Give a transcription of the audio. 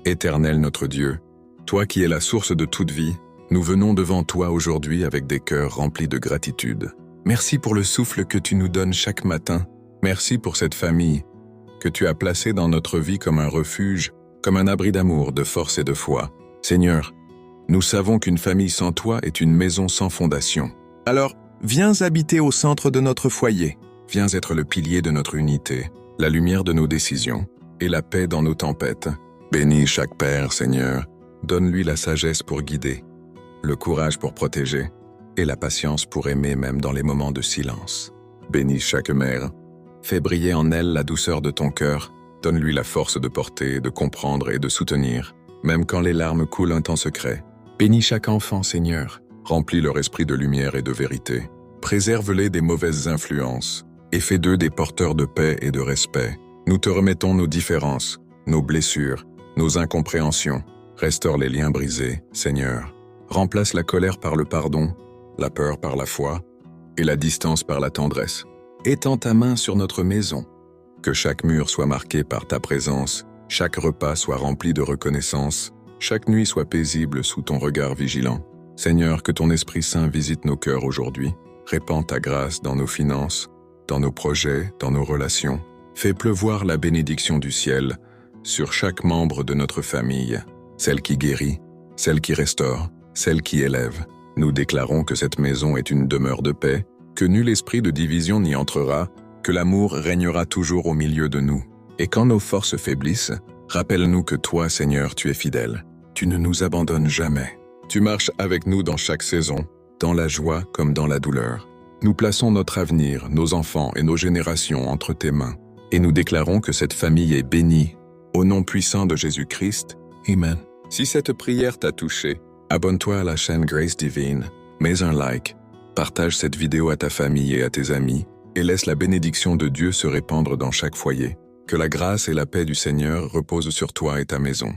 Éternel notre Dieu, toi qui es la source de toute vie, nous venons devant toi aujourd'hui avec des cœurs remplis de gratitude. Merci pour le souffle que tu nous donnes chaque matin. Merci pour cette famille que tu as placée dans notre vie comme un refuge, comme un abri d'amour, de force et de foi. Seigneur, nous savons qu'une famille sans toi est une maison sans fondation. Alors, viens habiter au centre de notre foyer. Viens être le pilier de notre unité, la lumière de nos décisions et la paix dans nos tempêtes. Bénis chaque père, Seigneur. Donne-lui la sagesse pour guider, le courage pour protéger et la patience pour aimer même dans les moments de silence. Bénis chaque mère. Fais briller en elle la douceur de ton cœur. Donne-lui la force de porter, de comprendre et de soutenir, même quand les larmes coulent un temps secret. Bénis chaque enfant, Seigneur. Remplis leur esprit de lumière et de vérité. Préserve-les des mauvaises influences et fais d'eux des porteurs de paix et de respect. Nous te remettons nos différences, nos blessures, nos incompréhensions. Restaure les liens brisés, Seigneur. Remplace la colère par le pardon, la peur par la foi et la distance par la tendresse. Étends ta main sur notre maison. Que chaque mur soit marqué par ta présence, chaque repas soit rempli de reconnaissance, chaque nuit soit paisible sous ton regard vigilant. Seigneur, que ton Esprit Saint visite nos cœurs aujourd'hui. Répands ta grâce dans nos finances, dans nos projets, dans nos relations. Fais pleuvoir la bénédiction du ciel sur chaque membre de notre famille, celle qui guérit, celle qui restaure, celle qui élève. Nous déclarons que cette maison est une demeure de paix, que nul esprit de division n'y entrera, que l'amour régnera toujours au milieu de nous. Et quand nos forces faiblissent, rappelle-nous que toi, Seigneur, tu es fidèle. Tu ne nous abandonnes jamais. Tu marches avec nous dans chaque saison, dans la joie comme dans la douleur. Nous plaçons notre avenir, nos enfants et nos générations entre tes mains. Et nous déclarons que cette famille est bénie. Au nom puissant de Jésus-Christ, Amen. Si cette prière t'a touché, abonne-toi à la chaîne Grace Divine, mets un like, partage cette vidéo à ta famille et à tes amis, et laisse la bénédiction de Dieu se répandre dans chaque foyer. Que la grâce et la paix du Seigneur reposent sur toi et ta maison.